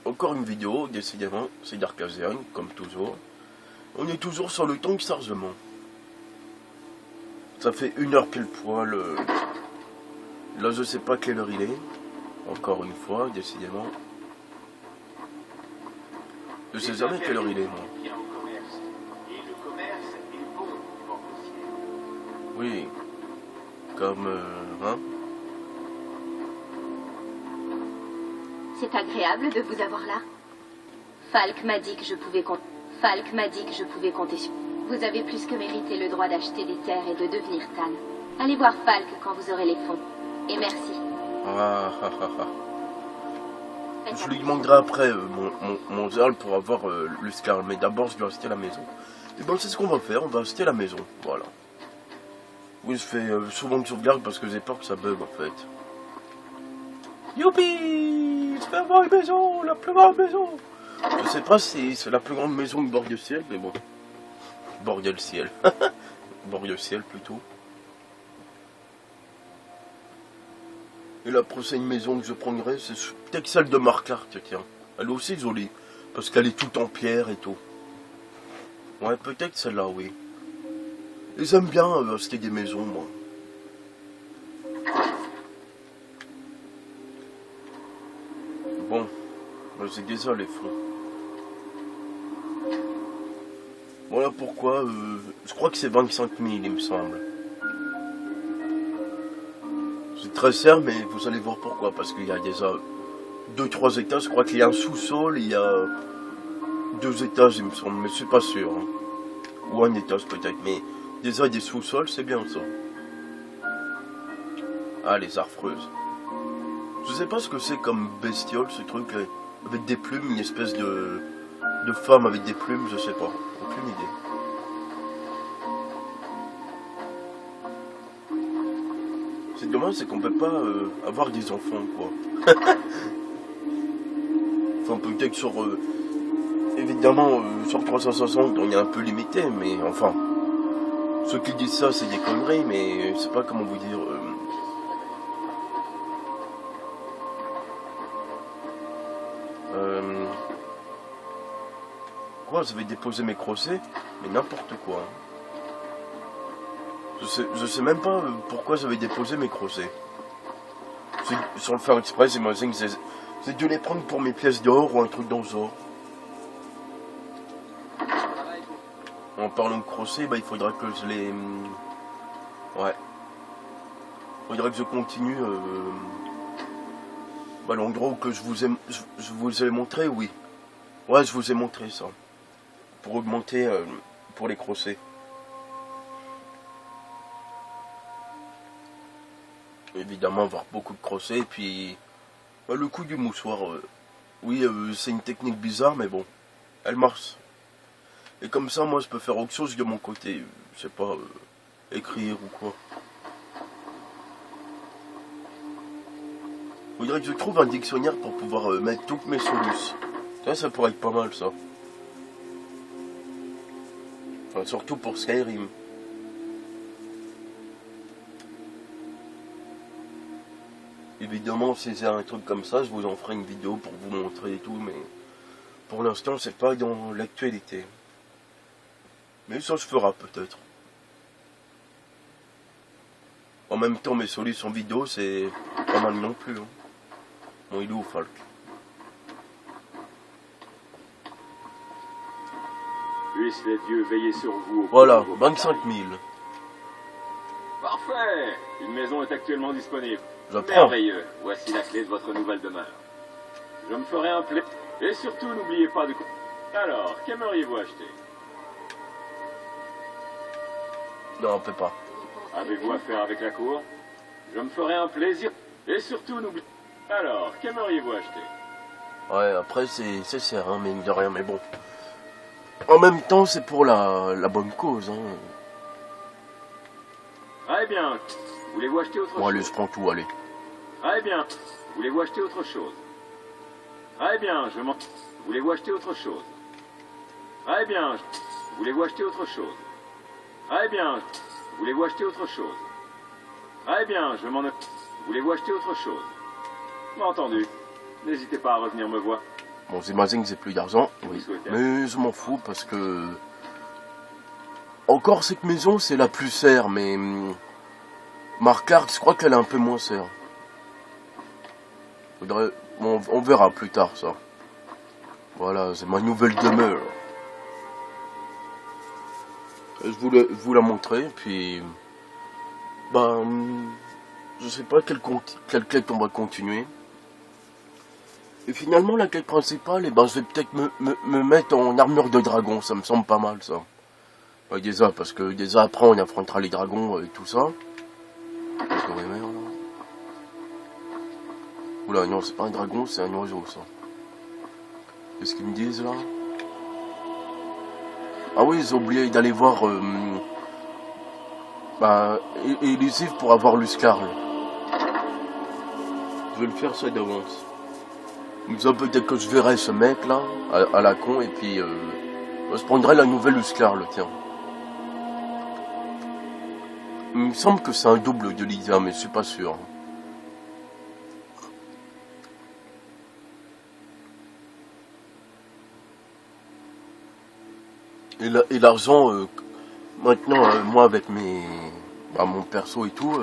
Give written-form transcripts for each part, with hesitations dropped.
Encore une vidéo, décidément, c'est Darkasian, comme toujours. On est toujours sur le temps de chargement. Ça fait 1h pile poil. Là, je sais pas quelle heure il est. Encore une fois, décidément. Je sais jamais quelle heure il est, moi. Oui. Comme... hein? C'est agréable de vous avoir là. Falk m'a dit que je pouvais compter sur vous. Vous avez plus que mérité le droit d'acheter des terres et de devenir Tan. Allez voir Falk quand vous aurez les fonds. Et merci. Je lui demanderai après mon Zerl pour avoir le Scarl. Mais d'abord, je dois acheter la maison. Et bon, c'est ce qu'on va faire. On va acheter la maison. Voilà. Oui, je fais souvent une sauvegarde parce que j'ai peur que ça bug en fait. Youpi! Je vais avoir une maison! La plus grande maison! Je sais pas si c'est la plus grande maison de Bord-de-Ciel, mais bon. Bord-de-Ciel. Bord-de-Ciel plutôt. Et la prochaine maison que je prendrai, c'est peut-être celle de Markarth, tiens. Elle est aussi jolie. Parce qu'elle est toute en pierre et tout. Ouais, peut-être celle-là, oui. Et j'aime bien acheter des maisons, moi. Bon, j'ai déjà les fonds. Voilà pourquoi, je crois que c'est 25 000, il me semble. C'est très cher, mais vous allez voir pourquoi. Parce qu'il y a déjà 2-3 étages. Je crois qu'il y a un sous-sol, il y a 2 étages, il me semble. Mais je suis pas sûr. Hein. Ou un étage peut-être. Mais déjà des sous-sols, c'est bien ça. Ah, les affreuses. Je sais pas ce que c'est comme bestiole, ce truc là, avec des plumes, une espèce de femme avec des plumes, je sais pas. Aucune idée. C'est dommage, c'est qu'on peut pas avoir des enfants, quoi. Enfin, peut-être sur... évidemment, sur 360, on est un peu limité, mais enfin... Ceux qui disent ça, c'est des conneries, mais je sais pas comment vous dire... Quoi, je vais déposer mes crochets? Mais n'importe quoi. Je sais même pas pourquoi j'avais déposé mes crochets. Sans le faire exprès, j'imagine que j'ai dû les prendre pour mes pièces d'or ou un truc dans ce genre. En parlant de crochets, bah, il faudra que je les... Ouais. Il faudra que je continue... Bah, l'endroit où que je vous ai montré, oui. Ouais, je vous ai montré ça. Pour augmenter pour les crochets. Évidemment avoir beaucoup de crochets et puis bah, le coup du moussoir, oui c'est une technique bizarre mais bon, elle marche. Et comme ça moi je peux faire autre chose de mon côté, je sais pas, écrire ou quoi. Il faudrait que je trouve un dictionnaire pour pouvoir mettre toutes mes solutions. Ça pourrait être pas mal ça. Enfin, surtout pour Skyrim. Évidemment, si c'est un truc comme ça, je vous en ferai une vidéo pour vous montrer et tout, mais pour l'instant, c'est pas dans l'actualité. Mais ça se fera peut-être. En même temps, mes solutions vidéo, c'est pas mal non plus. Hein. Bon, il est où, Falk? Puissent les dieux veiller sur vous. Voilà, 25 000. Parfait. Une maison est actuellement disponible. J'apprends. Merveilleux. Voici la clé de votre nouvelle demeure. Je me ferai un plaisir. Et surtout, n'oubliez pas de... Alors, qu'aimeriez-vous acheter? Non, on peut pas. Avez-vous affaire avec la cour? Je me ferai un plaisir. Et surtout, n'oubliez... Alors, qu'aimeriez-vous acheter? Ouais, après, c'est cher, hein, mais de rien, mais bon. En même temps, c'est pour la bonne cause, hein. Très bien. Voulez-vous acheter autre chose? Allez, je prends tout, allez. Très bien. Voulez-vous acheter autre chose? Très bien, je m'en... Voulez-vous acheter autre chose? Très bien. Voulez-vous acheter autre chose? Très bien. Voulez-vous acheter autre chose? Très bien, je m'en... Voulez-vous acheter autre chose? Entendu. N'hésitez pas à revenir me voir. Bon, j'imagine que j'ai plus d'argent, oui. Vous souhaitez. Mais je m'en fous parce que... Encore cette maison, c'est la plus chère, mais... ma carte, je crois qu'elle est un peu moins chère. Faudrait... Bon, on verra plus tard, ça. Voilà, c'est ma nouvelle demeure. Je voulais vous la montrer, puis... Ben... Je sais pas quelle quête on va continuer. Et finalement, la quête principale, eh ben, je vais peut-être me mettre en armure de dragon. Ça me semble pas mal, ça. Ouais, déjà, parce que déjà, après, on affrontera les dragons et tout ça. Oula, non, c'est pas un dragon, c'est un oiseau, ça. Qu'est-ce qu'ils me disent, là? Ah oui, j'ai oublié d'aller voir... Élusif pour avoir l'Uscarle. Je vais le faire ça d'avance. Comme ça, peut-être que je verrai ce mec là, à la con, et puis je prendrai la nouvelle Uscarle, tiens. Il me semble que c'est un double de Lydia, mais je suis pas sûr. Et l'argent, maintenant, moi avec mon perso et tout,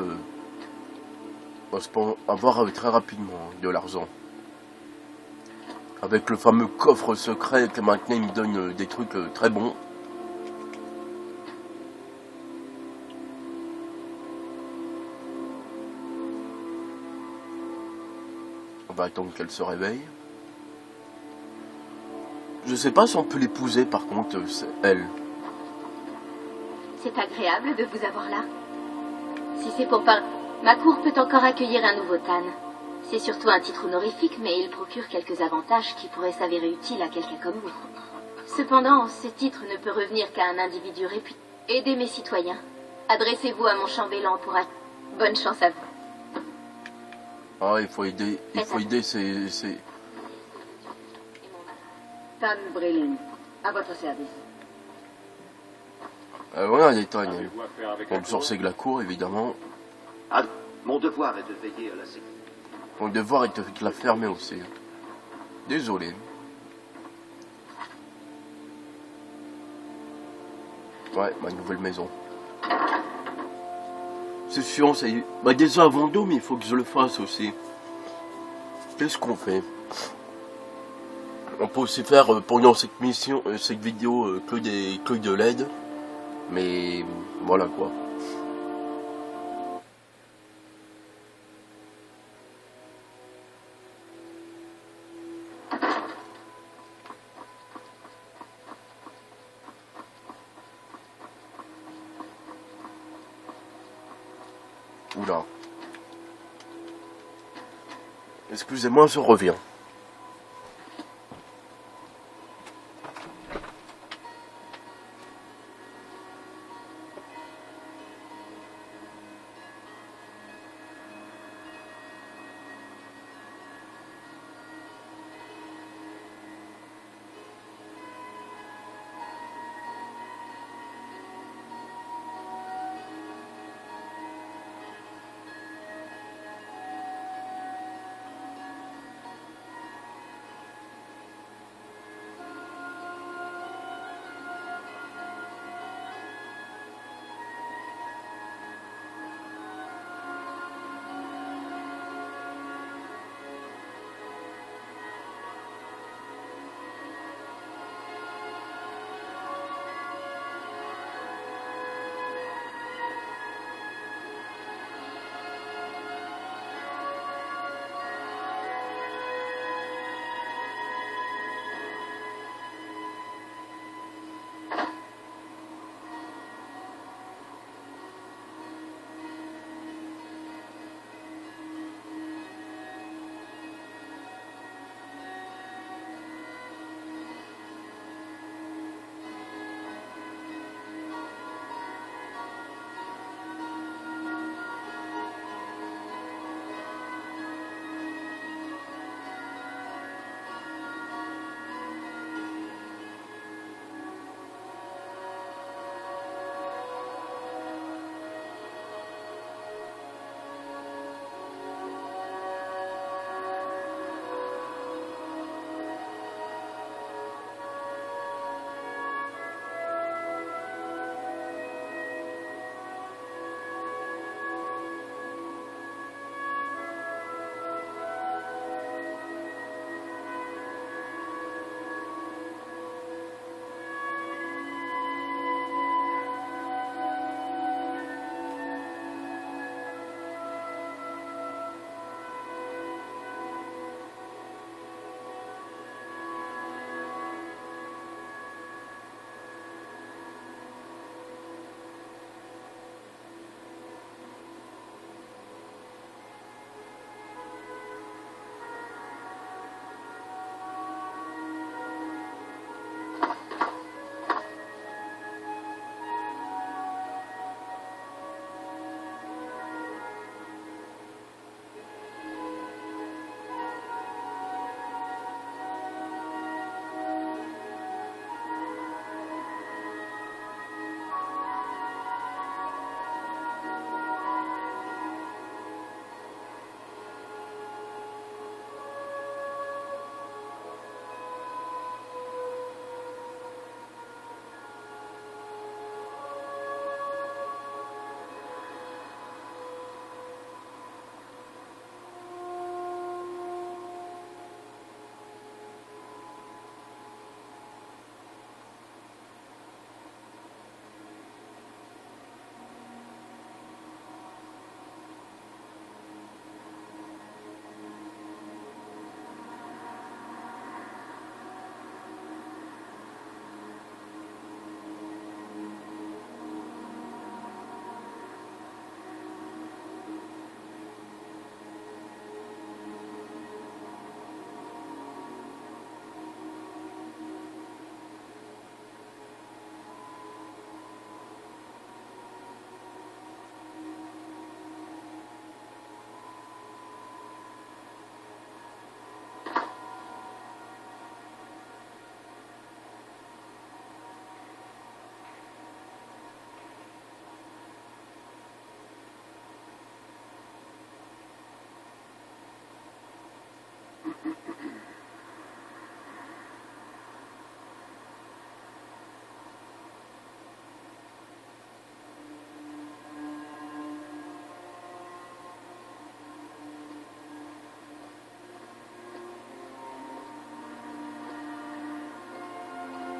je peux avoir très rapidement de l'argent. Avec le fameux coffre secret que maintenant il me donne des trucs très bons. On va attendre qu'elle se réveille. Je sais pas si on peut l'épouser par contre, elle. C'est agréable de vous avoir là. Si c'est pour par... Ma cour peut encore accueillir un nouveau Tan. C'est surtout un titre honorifique, mais il procure quelques avantages qui pourraient s'avérer utiles à quelqu'un comme vous. Cependant, ce titre ne peut revenir qu'à un individu réputé. Aidez mes citoyens. Adressez-vous à mon chambellan pour... Bonne chance à vous. Ah, il faut aider ces... Tan Brelin, à votre service. Voilà les Tagnes. Avez-vous affaire avec Bon, la le cour sorcier de la cour, évidemment. Ah, mon devoir est de veiller à la sécurité. Mon devoir est de la fermer aussi. Désolé. Ouais, ma nouvelle maison. C'est chiant, c'est... Bah déjà à Vendôme, il faut que je le fasse aussi. Qu'est-ce qu'on fait? On peut aussi faire pendant cette mission, cette vidéo, que de LED. Mais voilà quoi. Oula. Excusez-moi, je reviens.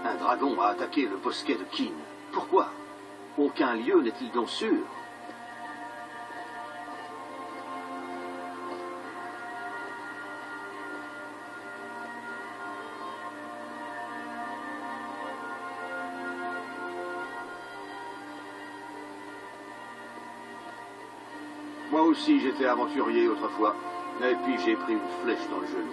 Un dragon a attaqué le bosquet de Kin. Pourquoi? Aucun lieu n'est-il donc sûr? Moi aussi, j'étais aventurier autrefois. Et puis j'ai pris une flèche dans le genou.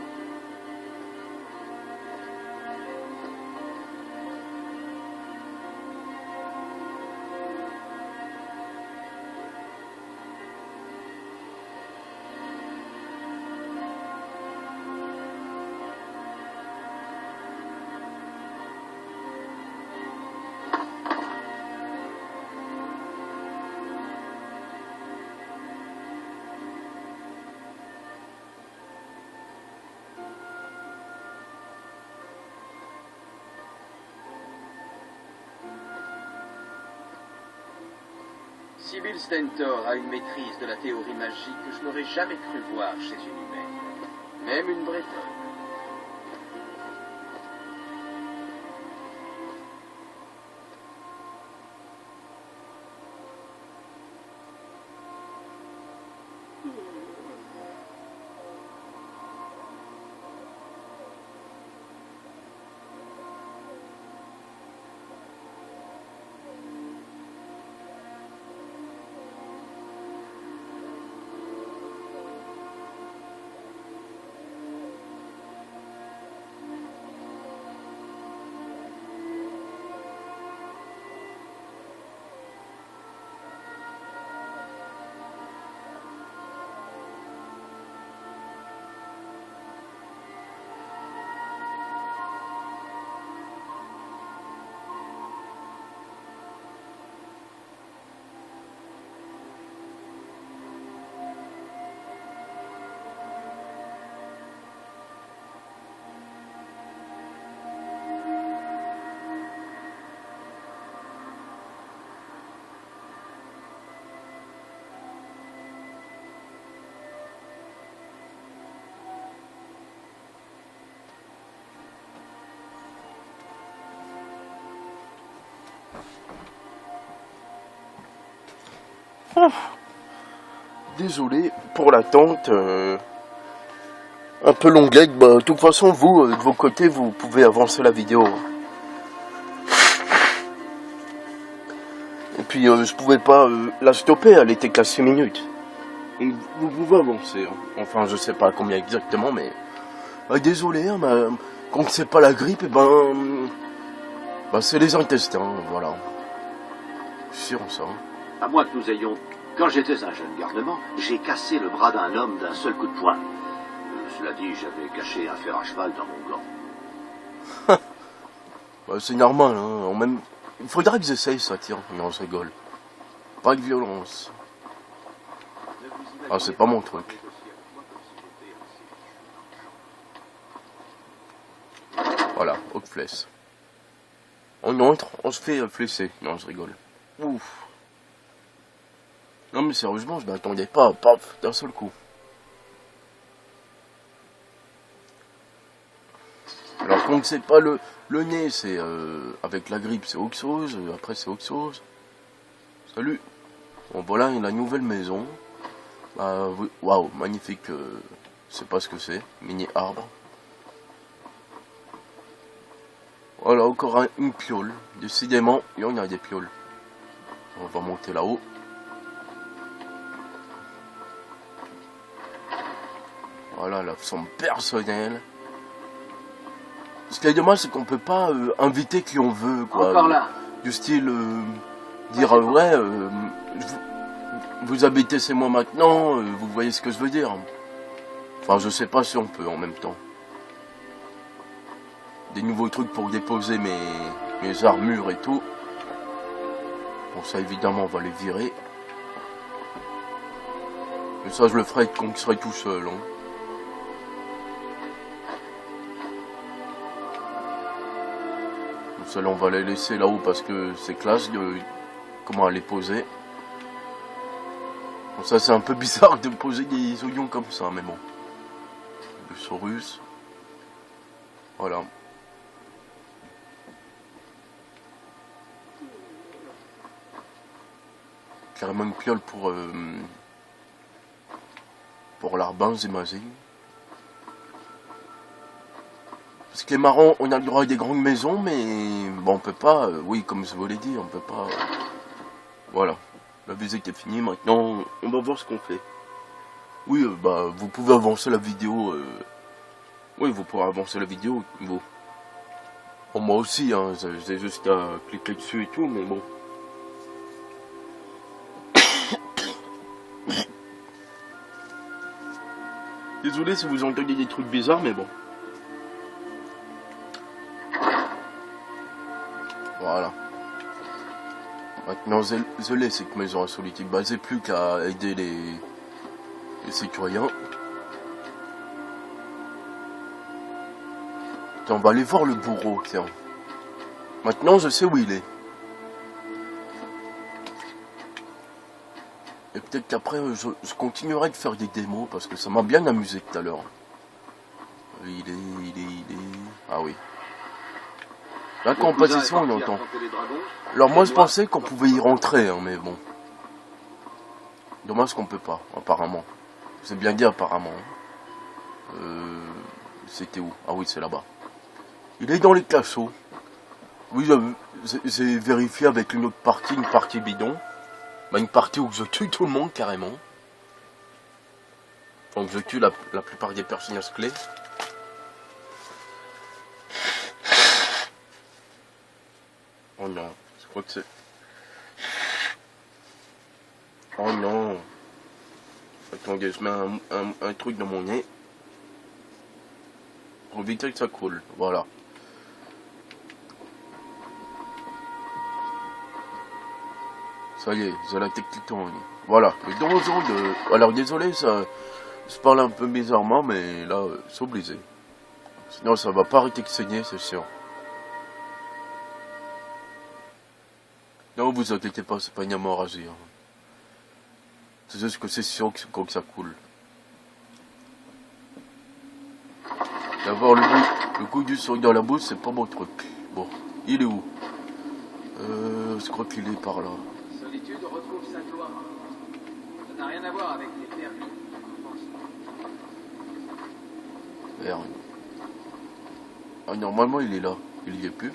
Sybil Stentor a une maîtrise de la théorie magique que je n'aurais jamais cru voir chez une humaine, même une bretonne. Désolé pour l'attente, un peu longuette. Bah, de toute façon, vous, de vos côtés, vous pouvez avancer la vidéo. Et puis, je pouvais pas la stopper, elle était qu'à 6 minutes. Donc, vous pouvez avancer. Enfin, je sais pas combien exactement, mais... désolé, hein, quand c'est pas la grippe, et c'est les intestins, voilà. Sûr, ça. À moins que nous ayons... Quand j'étais un jeune garnement, j'ai cassé le bras d'un homme d'un seul coup de poing. Cela dit, j'avais caché un fer à cheval dans mon gant. C'est normal, hein. Même... Il faudrait qu'ils essayent ça, tiens. Non, je rigole. Pas de violence. Ah, c'est pas mon truc. Voilà, haute flèche. On entre, on se fait flesser. Non, je rigole. Ouf. Non mais sérieusement, je m'attendais pas, paf, d'un seul coup. Alors quand c'est pas le nez, c'est avec la grippe, c'est autre chose, après c'est autre chose. Salut. Bon voilà, il y a la nouvelle maison. Waouh, magnifique, je sais pas ce que c'est, mini arbre. Voilà, encore une piole. Décidément, il y en a des pioles. On va monter là-haut. Voilà, la façon personnelle. Ce qui est dommage, c'est qu'on peut pas inviter qui on veut, quoi. Encore là. Du style, dire, ouais, vous habitez chez moi maintenant, vous voyez ce que je veux dire. Enfin, je sais pas si on peut en même temps. Des nouveaux trucs pour déposer mes armures et tout. Bon, ça, évidemment, on va les virer. Mais ça, je le ferai quand je serai tout seul, hein. Celle-là, on va les laisser là-haut parce que c'est classe de comment les poser. Bon, ça, c'est un peu bizarre de poser des oignons comme ça, mais bon. Le saurus. Voilà. carrément une piole pour l'arbin, j'imagine. Parce que les marrons, on a le droit à des grandes maisons, mais bon, on peut pas, oui, comme je vous l'ai dit, on peut pas. Voilà, la visite est finie, maintenant on va voir ce qu'on fait. Oui, bah, vous pouvez avancer la vidéo. Oui, vous pourrez avancer la vidéo, vous. Bon, moi aussi, hein, j'ai juste à cliquer dessus et tout, mais bon. Désolé si vous entendez des trucs bizarres, mais bon. Voilà. Maintenant, je l'ai, cette maison insolite. Bah, j'ai plus qu'à aider les citoyens. Tiens, on va aller voir le bourreau, tiens. Maintenant, je sais où il est. Et peut-être qu'après, je continuerai de faire des démos, parce que ça m'a bien amusé tout à l'heure. Il est... Ah oui. Là, quand on passe ici, on entend. Alors moi, je pensais qu'on pouvait y rentrer, hein, mais bon. Dommage qu'on peut pas, apparemment. C'est bien dit, apparemment. C'était où? Ah oui, c'est là-bas. Il est dans les casseaux. Oui, j'ai vérifié avec une autre partie, une partie bidon. Bah, une partie où je tue tout le monde, carrément. Donc je tue la plupart des personnages clés. Oh non, je crois que c'est... Oh non. Attendez, je mets un truc dans mon nez. Pour éviter que ça coule, voilà. Ça y est, j'ai la technique en ligne. Voilà, le donjon de... Alors désolé, ça... Je parle un peu bizarrement, mais là, c'est obligé. Sinon ça va pas arrêter de saigner, c'est sûr. Non, vous inquiétez pas, c'est pas une hémorragie. Hein. C'est juste que c'est sûr que ça coule. D'avoir le goût du sang dans la bouche, c'est pas mon truc. Bon, il est où? Je crois qu'il est par là. Solitude retrouve Saint-Ouen. Ça n'a rien à voir avec les permis. Merde. Ah, normalement, il est là. Il y est plus.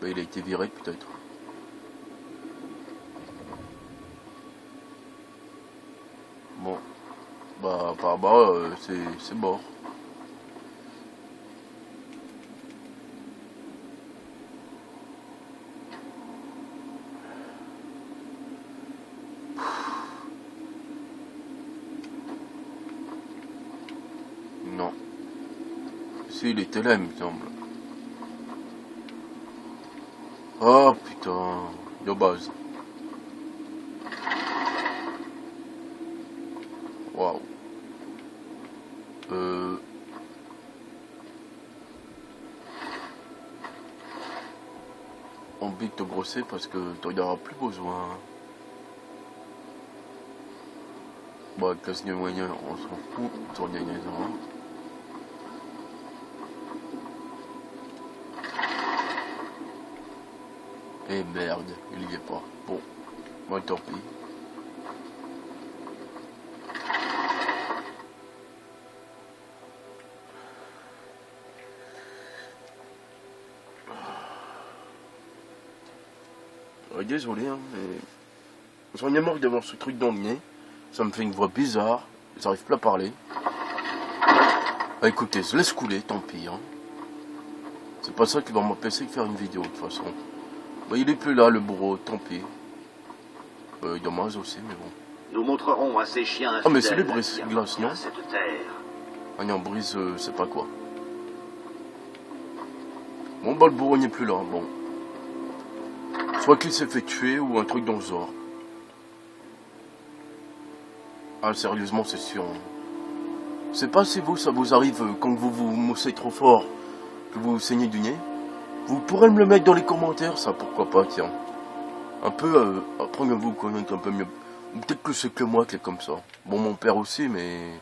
Bah, il a été viré, peut-être. Bon. Bah, par bas, c'est mort. Non. Si, il était là, il me semble. Oh putain, de base. Waouh. On vite te grosser parce que t'en auras plus besoin. Bon, casse les moyens, on s'en fout, t'en gagnes un. Et merde, il y est pas. Bon, moi tant pis. Désolé, hein, mais j'en ai marre d'avoir ce truc dans le nez. Ça me fait une voix bizarre. J'arrive plus à parler. Bah écoutez, je laisse couler, tant pis. Hein. C'est pas ça qui va m'empêcher de faire une vidéo de toute façon. Bah, il est plus là, le bourreau, tant pis. Dommage aussi, mais bon. Nous montrerons à ces chiens. Ah, mais c'est les brises-glaces, non? Cette terre. Ah non, brise, c'est pas quoi. Bon, bah, le bourreau n'est plus là, bon. Soit qu'il s'est fait tuer ou un truc dans le genre. Ah, sérieusement, c'est sûr. Hein. Je sais pas si vous, ça vous arrive quand vous vous moussez trop fort, que vous saignez du nez. Vous pourrez me le mettre dans les commentaires, ça, pourquoi pas, tiens. Un peu, apprenez-vous connaître un peu mieux. Peut-être que c'est que moi qui est comme ça. Bon, mon père aussi, mais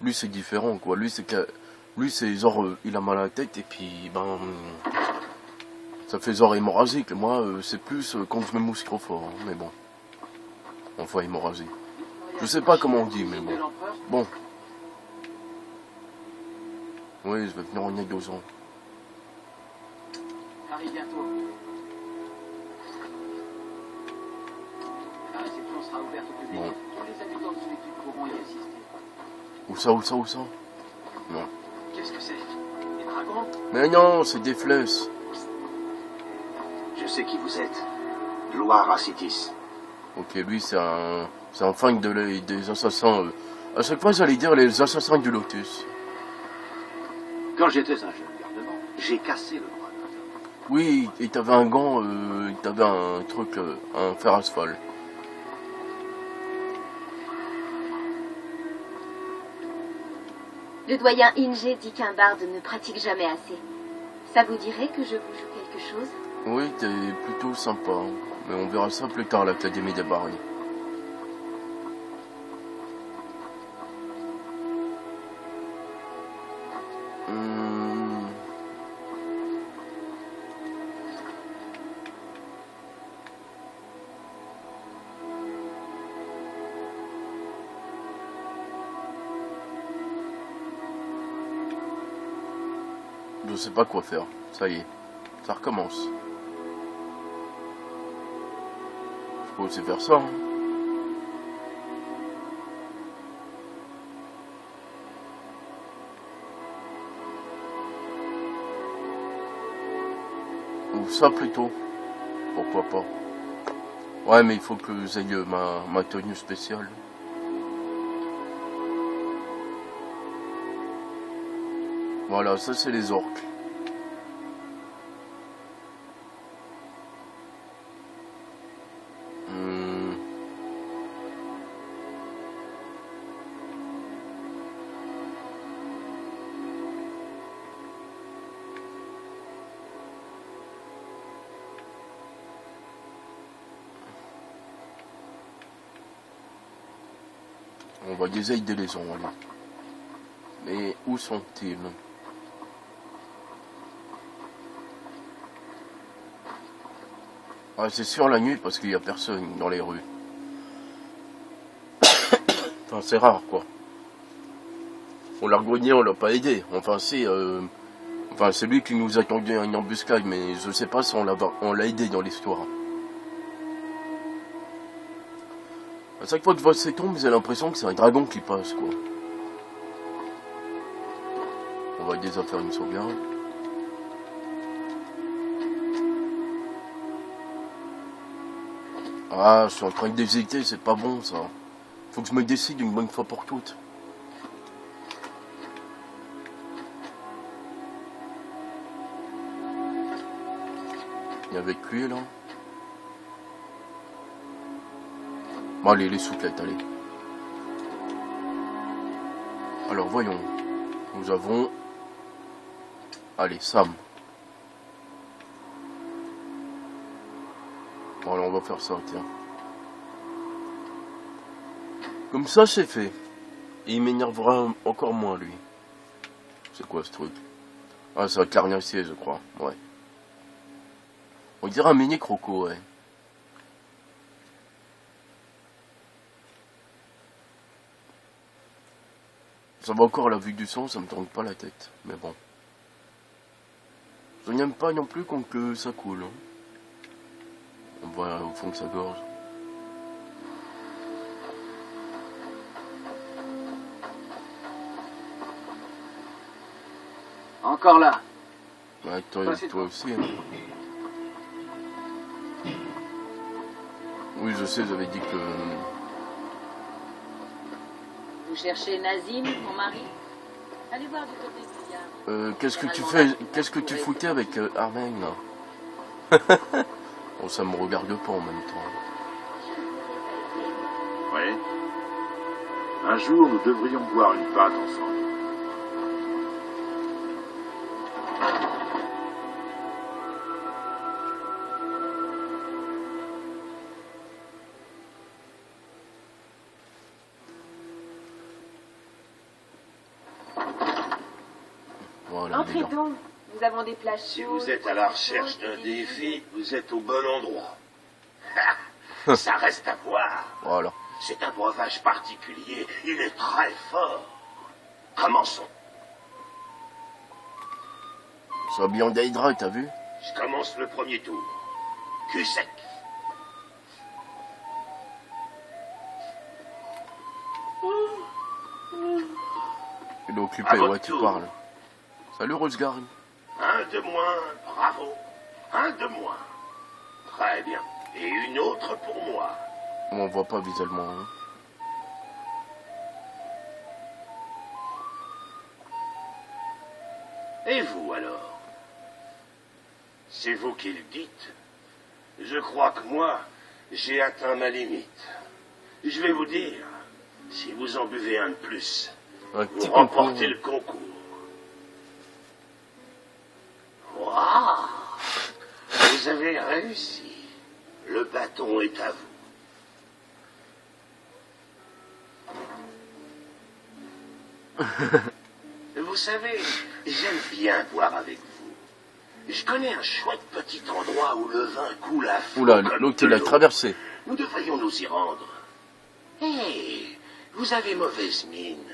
lui, c'est différent, quoi. Lui, c'est genre, il a mal à la tête, et puis, ben... Ça fait genre hémorragique. Moi, c'est plus quand je me mousse trop fort. Hein, mais bon. Enfin, hémorragie. Je sais pas comment on dit, mais bon. Bon. Oui, je vais venir en négociant. Arrive bientôt. La réception sera ouverte au public. Bon. Tous les habitants de l'équipe pourront y assister. Où ça, où ça, où ça? Non. Qu'est-ce que c'est? Des dragons? Mais non, c'est des flèches. Je sais qui vous êtes. Gloire à Citis. Ok, lui, c'est un fan des assassins. À chaque fois, j'allais dire les assassins du Lotus. Quand j'étais un jeune garnement, j'ai cassé le bras d'un homme. Oui, et t'avais un gant, t'avais un truc, un fer à cheval. Le doyen Inge dit qu'un barde ne pratique jamais assez. Ça vous dirait que je vous joue quelque chose? Oui, t'es plutôt sympa, hein. Mais on verra ça plus tard à l'Académie des Barils. Je sais pas quoi faire. Ça y est, ça recommence. Je peux aussi faire ça. Hein. Ou ça plutôt. Pourquoi pas. Ouais, mais il faut que j'aille ma tenue spéciale. Voilà, ça c'est les orques. On va essayer de les enlever. Mais où sont-ils? Ah, c'est sûr la nuit parce qu'il n'y a personne dans les rues. Enfin, c'est rare quoi. On l'a regogné, on l'a pas aidé. Enfin, si. Enfin, c'est lui qui nous a tendu une embuscade, mais je sais pas si on l'a aidé dans l'histoire. À chaque fois que je vois ces tombes, j'ai l'impression que c'est un dragon qui passe quoi. On va déjà faire une sauvegarde. Ah, je suis en train d'hésiter, c'est pas bon ça. Faut que je me décide une bonne fois pour toutes. Et avec lui là. Bon allez, les soufflettes, allez. Alors voyons. Nous avons... Allez, Sam. Voilà, on va faire ça, tiens. Comme ça, c'est fait. Et il m'énervera encore moins, lui. C'est quoi ce truc? Ah, c'est un carnassier, je crois. Ouais. On dirait un mini croco, ouais. Ça va encore à la vue du son, ça me tourne pas la tête. Mais bon. Je n'aime pas non plus que ça coule. Hein. On voit au fond de sa gorge. Encore là. Ouais, toi aussi. Hein. Oui, je sais, j'avais dit que... Vous cherchez Nazim, mon mari? Allez voir du côté du gars. Qu'est-ce que tu fais? Qu'est-ce que tu foutais avec Armène là? Bon, ça me regarde pas en même temps. Oui. Un jour, nous devrions boire une pâte ensemble. Voilà, Entrez déjà. donc. Nous avons des plages Si chaudes, vous êtes à la recherche d'un défi, vous êtes au bon endroit. Ça reste à voir. Voilà. C'est un breuvage particulier. Il est très fort. Commençons. Ça bien d'Hydra, t'as vu? Je commence le premier tour. Cul sec. Il est occupé, À votre ouais, tu tour. parles. Salut Rosgary. Un de moins, bravo. Un de moins. Très bien. Et une autre pour moi. On voit pas visuellement. Hein. Et vous alors? C'est vous qui le dites. Je crois que moi, j'ai atteint ma limite. Je vais vous dire, si vous en buvez un de plus, Un vous petit concours. remportez le concours. Waouh! Vous avez réussi. Le bâton est à vous. Vous savez, j'aime bien boire avec vous. Je connais un chouette petit endroit où le vin coule à flot. Oula, comme l'autre de il a l'eau. traversé. Nous devrions nous y rendre. Hé, vous avez mauvaise mine.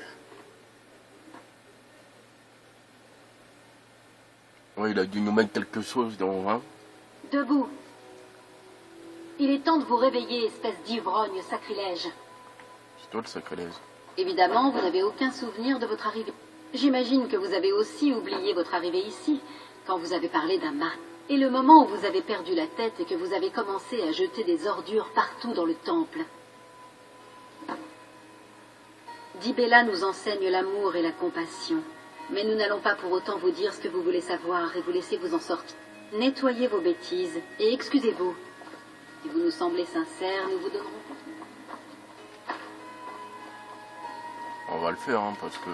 Ouais, il a dû nous mettre quelque chose dans. Hein. Debout. Il est temps de vous réveiller, espèce d'ivrogne sacrilège. C'est toi le sacrilège. Évidemment, vous n'avez aucun souvenir de votre arrivée. J'imagine que vous avez aussi oublié votre arrivée ici, quand vous avez parlé d'un mari. Et le moment où vous avez perdu la tête et que vous avez commencé à jeter des ordures partout dans le temple. Dibella nous enseigne l'amour et la compassion. Mais nous n'allons pas pour autant vous dire ce que vous voulez savoir et vous laisser vous en sortir. Nettoyez vos bêtises et excusez-vous. Si vous nous semblez sincère, nous vous donnerons. On va le faire, hein, parce que.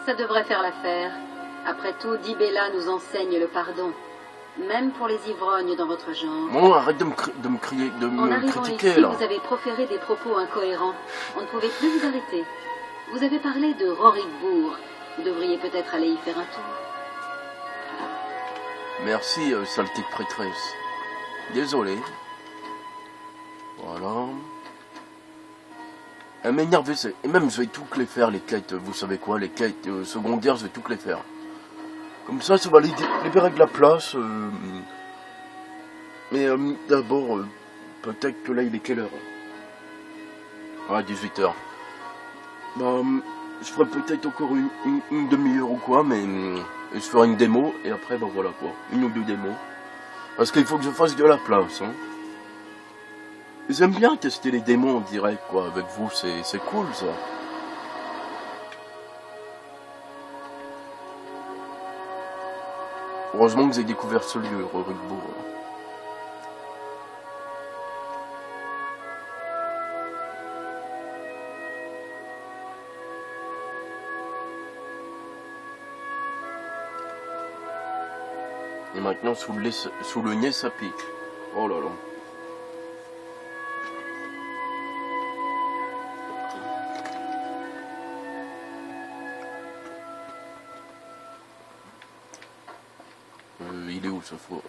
Ça devrait faire l'affaire. Après tout, Dibella nous enseigne le pardon. Même pour les ivrognes dans votre genre. Bon, arrête de me, crier, de En me arrivant critiquer ici, là. vous avez proféré des propos incohérents. On ne pouvait plus vous arrêter. Vous avez parlé de Rorikbourg. Vous devriez peut-être aller y faire un tour. Merci, sale petite prêtresse. Désolé. Voilà. Elle m'énerve, et même je vais toutes les faire, les quêtes, vous savez quoi, les quêtes secondaires, je vais toutes les faire. Comme ça va libérer de la place. Mais d'abord, peut-être que là, il est quelle heure? Ah, 18h. Bah, je ferai peut-être encore une demi-heure ou quoi, mais je ferai une démo, et après, bah voilà quoi, une ou deux démos. Parce qu'il faut que je fasse de la place, hein. J'aime bien tester les démos en direct, quoi, avec vous, c'est cool, ça. Heureusement que j'ai découvert ce lieu, Rorikbourg. Et maintenant, sous le nez, ça pique. Oh là là. Il est où ce con?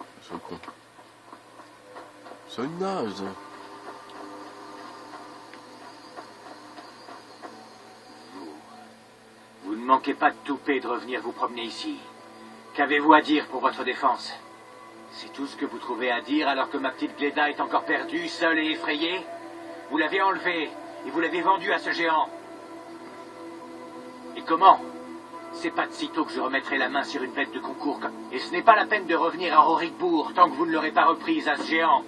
Ce naze. Vous ne manquez pas de toupet de revenir vous promener ici. Qu'avez-vous à dire pour votre défense? C'est tout ce que vous trouvez à dire alors que ma petite Gléda est encore perdue, seule et effrayée? Vous l'avez enlevée et vous l'avez vendue à ce géant. Et comment? C'est pas de sitôt que je remettrai la main sur une bête de concours. Et ce n'est pas la peine de revenir à Rorikbourg tant que vous ne l'aurez pas reprise à ce géant.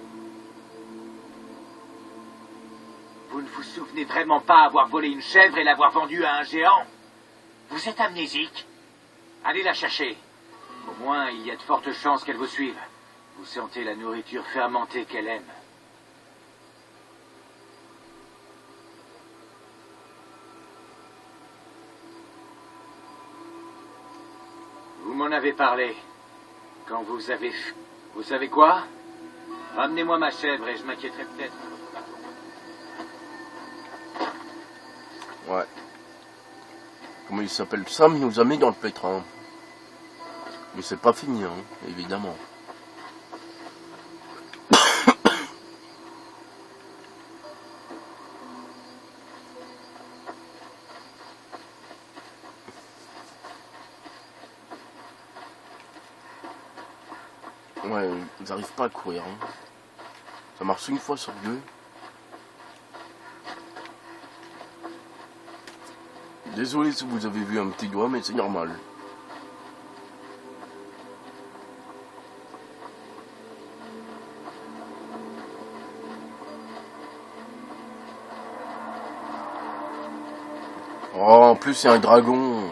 Vous ne vous souvenez vraiment pas avoir volé une chèvre et l'avoir vendue à un géant? Vous êtes amnésique? Allez la chercher. Au moins, il y a de fortes chances qu'elle vous suive. Vous sentez la nourriture fermentée qu'elle aime. m'en avez parlé. Quand vous avez... Vous savez quoi? Ramenez-moi ma chèvre et je m'inquiéterai peut-être. Ouais. Comment il s'appelle? Sam, il nous a mis dans le pétrin. Mais c'est pas fini, hein, évidemment. Ouais, ils n'arrivent pas à courir. Hein. Ça marche une fois sur deux. Désolé si vous avez vu un petit doigt, mais c'est normal. Oh, en plus c'est un dragon.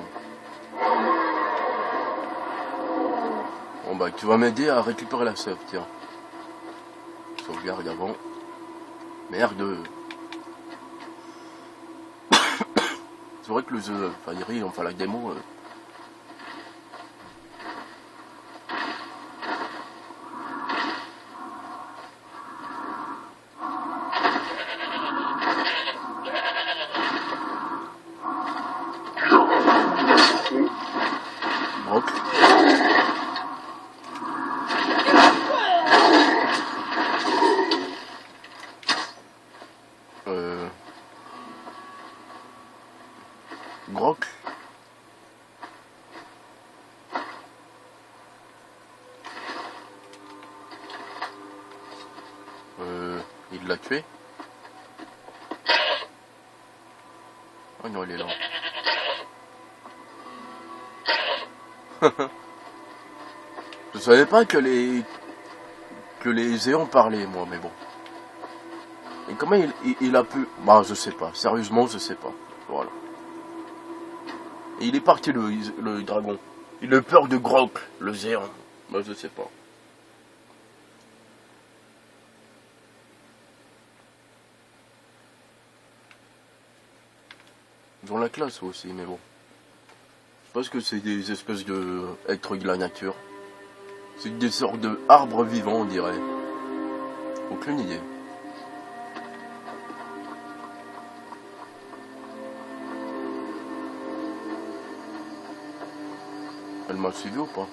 Bon bah tu vas m'aider à récupérer la sève, tiens. Sauvegarde avant. Merde. C'est vrai que le jeu Fairy, enfin la démo... Brock. Brock. Il l'a tué. Oh non, il est là. Je savais pas que les géants parlaient, moi, mais bon. Et comment il a pu... Bah, je sais pas. Sérieusement, je sais pas. Voilà. Et il est parti, le dragon. Il a peur de Grock, le géant. Moi, je sais pas. Ils ont la classe aussi, mais bon. Je pense que c'est des espèces de êtres de la nature. C'est des sortes de arbres vivants, on dirait. Aucune idée. Elle m'a suivi ou pas?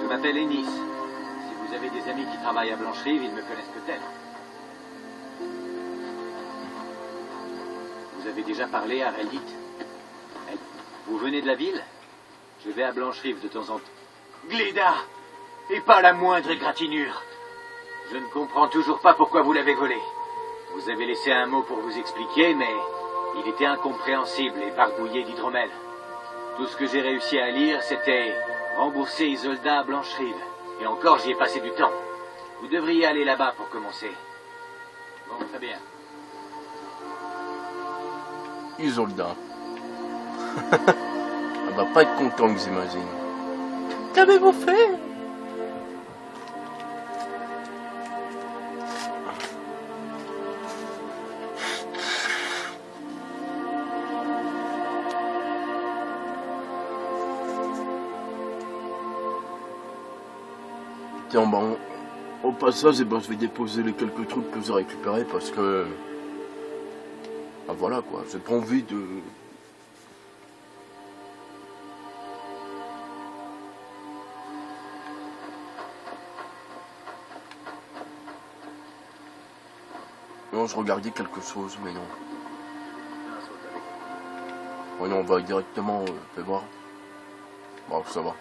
Je m'appelle Ennis. Si vous avez des amis qui travaillent à Blancherive, ils me connaissent peut-être. Vous avez déjà parlé à Reldit? Vous venez de la ville? Je vais à Blancherive de temps en temps. Gléda! Et pas la moindre égratignure. Je ne comprends toujours pas pourquoi vous l'avez volé. Vous avez laissé un mot pour vous expliquer, mais il était incompréhensible et barbouillé d'hydromel. Tout ce que j'ai réussi à lire, c'était rembourser Isolda à Blancherive. Et encore, j'y ai passé du temps. Vous devriez aller là-bas pour commencer. Bon, très bien. Isolda. Elle va pas être contente, j'imagine. Qu'avez-vous fait? Tiens, bon, au passage, ben, je vais déposer les quelques trucs que j'ai récupérés parce que... Ah voilà quoi, j'ai pas envie de... Non, je regardais quelque chose, mais non. Ouais, non, on va directement, fais voir. Bon, ça va.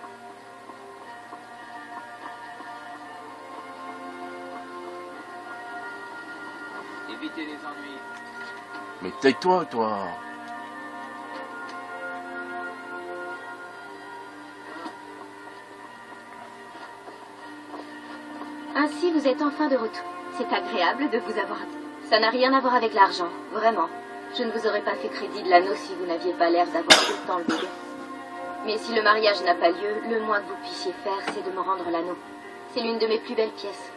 Évitez les ennuis. Mais tais-toi, toi. Ainsi, vous êtes enfin de retour. C'est agréable de vous avoir... Ça n'a rien à voir avec l'argent, vraiment. Je ne vous aurais pas fait crédit de l'anneau si vous n'aviez pas l'air d'avoir tout le temps le dégât. Mais si le mariage n'a pas lieu, le moins que vous puissiez faire, c'est de me rendre l'anneau. C'est l'une de mes plus belles pièces.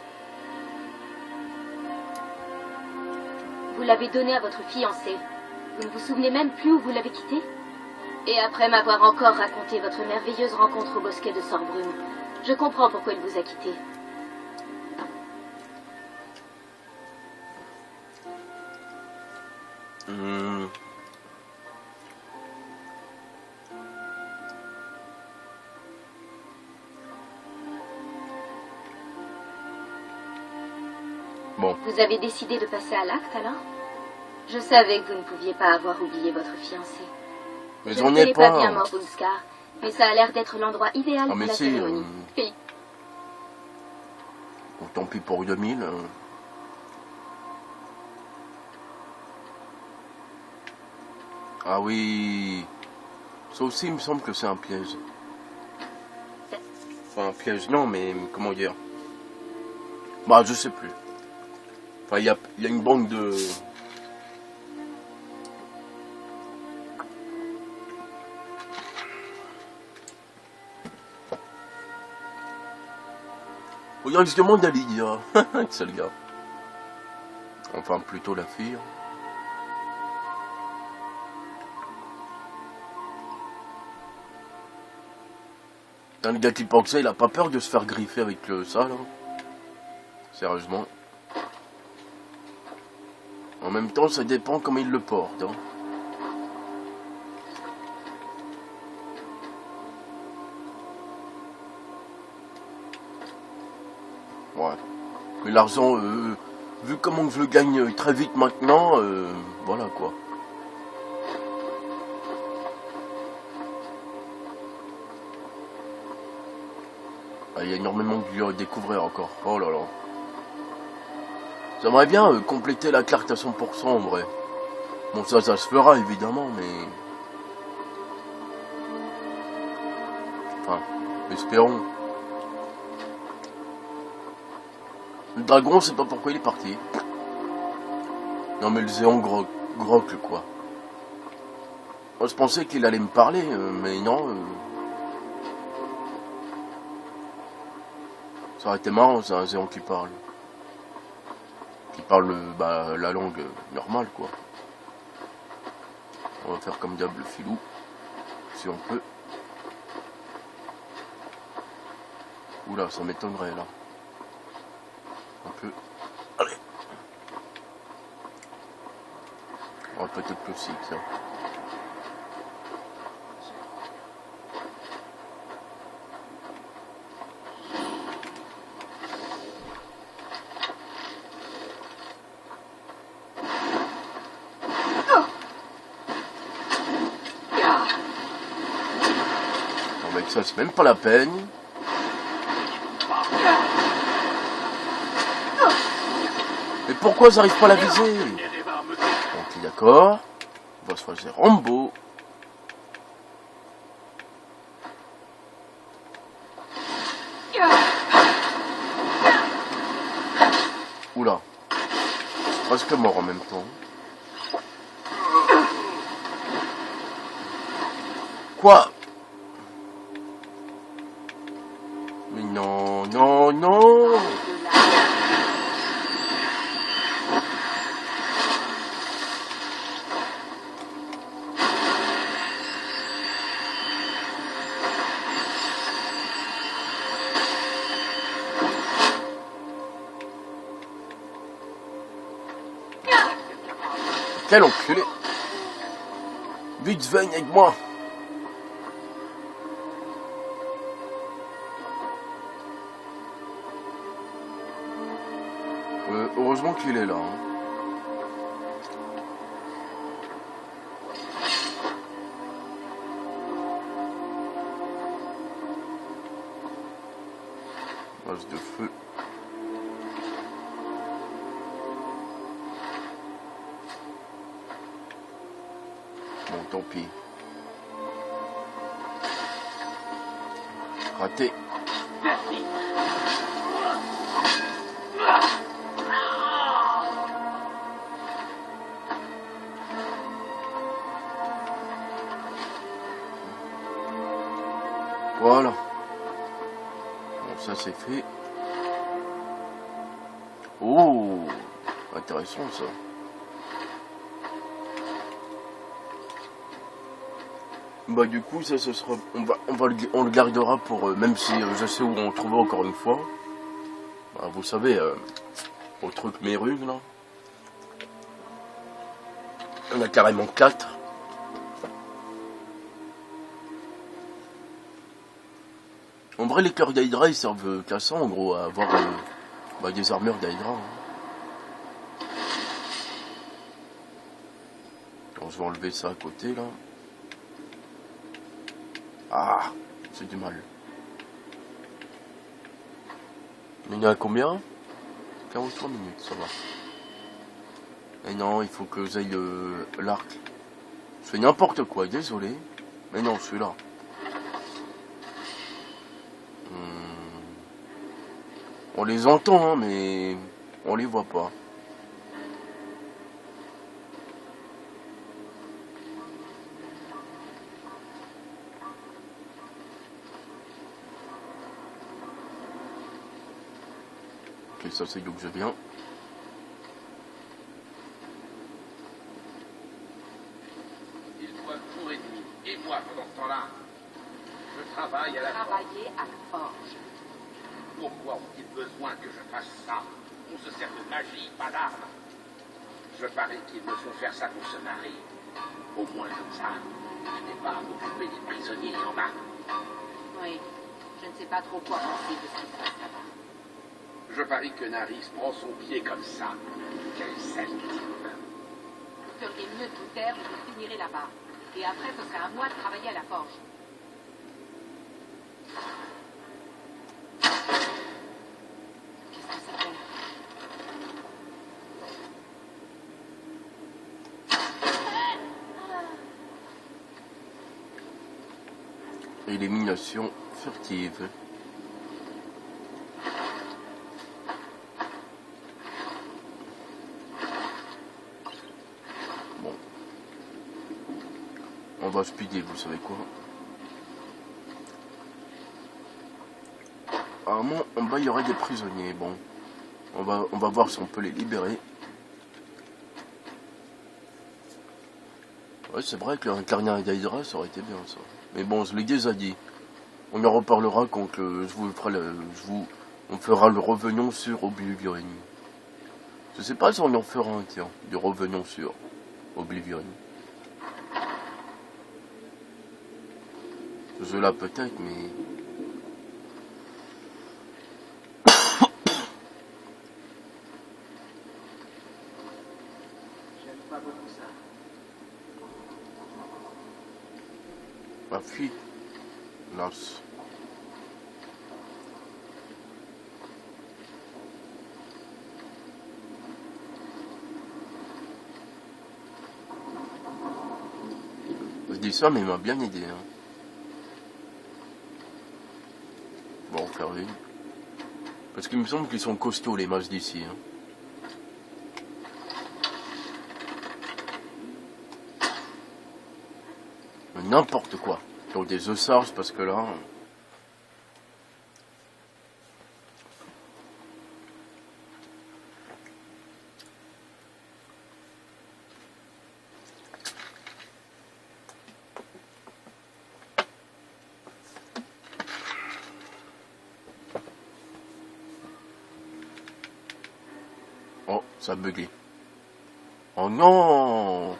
Vous l'avez donné à votre fiancé. Vous ne vous souvenez même plus où vous l'avez quitté? Et après m'avoir encore raconté votre merveilleuse rencontre au bosquet de Sorbrume, je comprends pourquoi il vous a quitté. Bon. Vous avez décidé de passer à l'acte alors? Je savais que vous ne pouviez pas avoir oublié votre fiancé. Mais je on ne n'est connais pas. pas bien Morgulskar, mais ça a l'air d'être l'endroit idéal pour la cérémonie. Oh, tant pis pour 2000. Ah oui. Ça aussi, il me semble que c'est un piège. Enfin, un piège, non, mais comment dire? Bah, je sais plus. Enfin, il y a une banque de... Il risque de monde à Lydia. C'est le gars. Enfin, plutôt la fille. Le gars qui pense ça, il a pas peur de se faire griffer avec ça, là. Sérieusement. En même temps, ça dépend comment il le porte. Hein. Ouais. Mais l'argent, vu comment je le gagne très vite maintenant, voilà quoi. Ah, il y a énormément de découvrir encore. Oh là là. J'aimerais bien compléter la carte à 100% en vrai. Bon, ça se fera évidemment, mais... Enfin, espérons. Le dragon, on sait pas pourquoi il est parti. Non mais le géant grocle quoi. Moi, je pensais qu'il allait me parler, mais non. Ça aurait été marrant, c'est un géant qui parle. Qui parle la langue normale quoi. On va faire comme diable filou, si on peut. Oula, ça m'étonnerait là. Un peu. Allez. On va peut-être que si, tiens. Avec ça, c'est même pas la peine. Mais pourquoi j'arrive pas à la viser? Ok, d'accord. On va choisir Rambo. Oula. C'est presque mort en même temps. Quoi? Mais non, non, non. Quel enculé! Vite, Svein avec moi! Heureusement qu'il est là. Hein. Base de feu. Bon, tant pis. Raté. Voilà. Bon, ça c'est fait. Oh, intéressant ça. Bah du coup ça ce sera, on le gardera pour même si je sais où on le trouvera encore une fois. Bah, vous savez, au truc Mérug là. On a carrément 4. En vrai les cœurs d'Hydra ils servent qu'à ça en gros, à avoir des armures d'Hydra. Hein. Alors, je vais enlever ça à côté là. Ah, c'est du mal. Il y en a combien? 43 minutes, ça va. Et non, il faut que j'aille l'arc. Je fais n'importe quoi, désolé. Mais non, je suis là. On les entend, hein, mais on les voit pas. Ok, ça c'est d'où que je viens. Ils doivent pour ennemi. Et moi, pendant ce temps-là, je travaille à la forge. Travailler à la forge. Pourquoi ont-ils besoin que je fasse ça? On se sert de magie, pas d'armes. Je parie qu'ils me font faire ça pour se marier. Au moins comme ça, je n'ai pas à m'occuper des prisonniers en bas. Oui, je ne sais pas trop quoi penser de ce qui se passe là-bas. Je parie que Naris prend son pied comme ça. Quel sale type. Vous feriez mieux de vous taire ou vous finirez là-bas. Et après, ce serait à moi de travailler à la forge. Qu'est-ce que c'était? Élimination furtive. Bon. On va speeder, vous savez quoi. Apparemment, en bas, il y aurait des prisonniers. Bon. On va voir si on peut les libérer. Ouais, c'est vrai que l'incarnat d'Hydra, ça aurait été bien, ça. Mais bon, je l'ai déjà dit. On en reparlera quand on fera le revenant sur Oblivion. Je sais pas si on en fera un, tiens, du revenant sur Oblivion. Ce jeu-là peut-être, mais... J'aime pas beaucoup ça. Ma fille. Las. Je dis ça, mais il m'a bien aidé. Hein. Bon, faire une. Parce qu'il me semble qu'ils sont costauds, les masses d'ici. Hein. N'importe quoi. Donc des ossards, parce que là... Oh, ça a bugué. Oh non!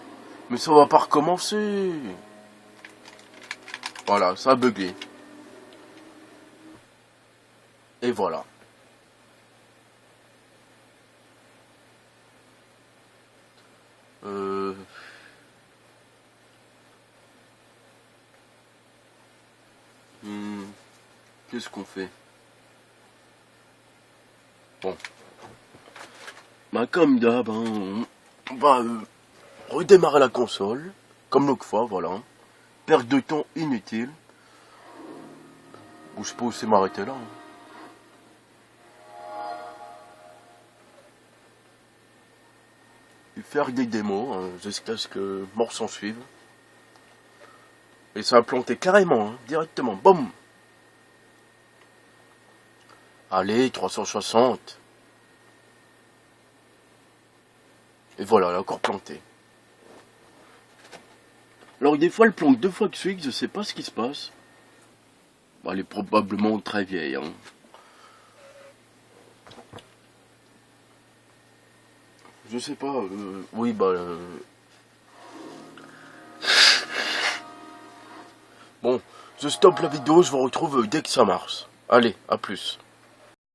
Mais ça va pas recommencer! Voilà, ça a bugué. Et voilà. Qu'est-ce qu'on fait? Bon. Bah comme d'hab, hein, on va redémarrer la console. Comme l'autre fois, voilà. Perte de temps inutile. Ou je peux aussi m'arrêter là. Hein. Et faire des démos hein, jusqu'à ce que mort s'en suive. Et ça a planté carrément, hein, directement. Boum. Allez, 360. Et voilà, elle a encore planté. Alors des fois elle plonge 2 fois de suite, je sais pas ce qui se passe. Bon, elle est probablement très vieille. Hein. Je sais pas, oui bah... Bon, je stoppe la vidéo, je vous retrouve dès que ça marche. Allez, à plus.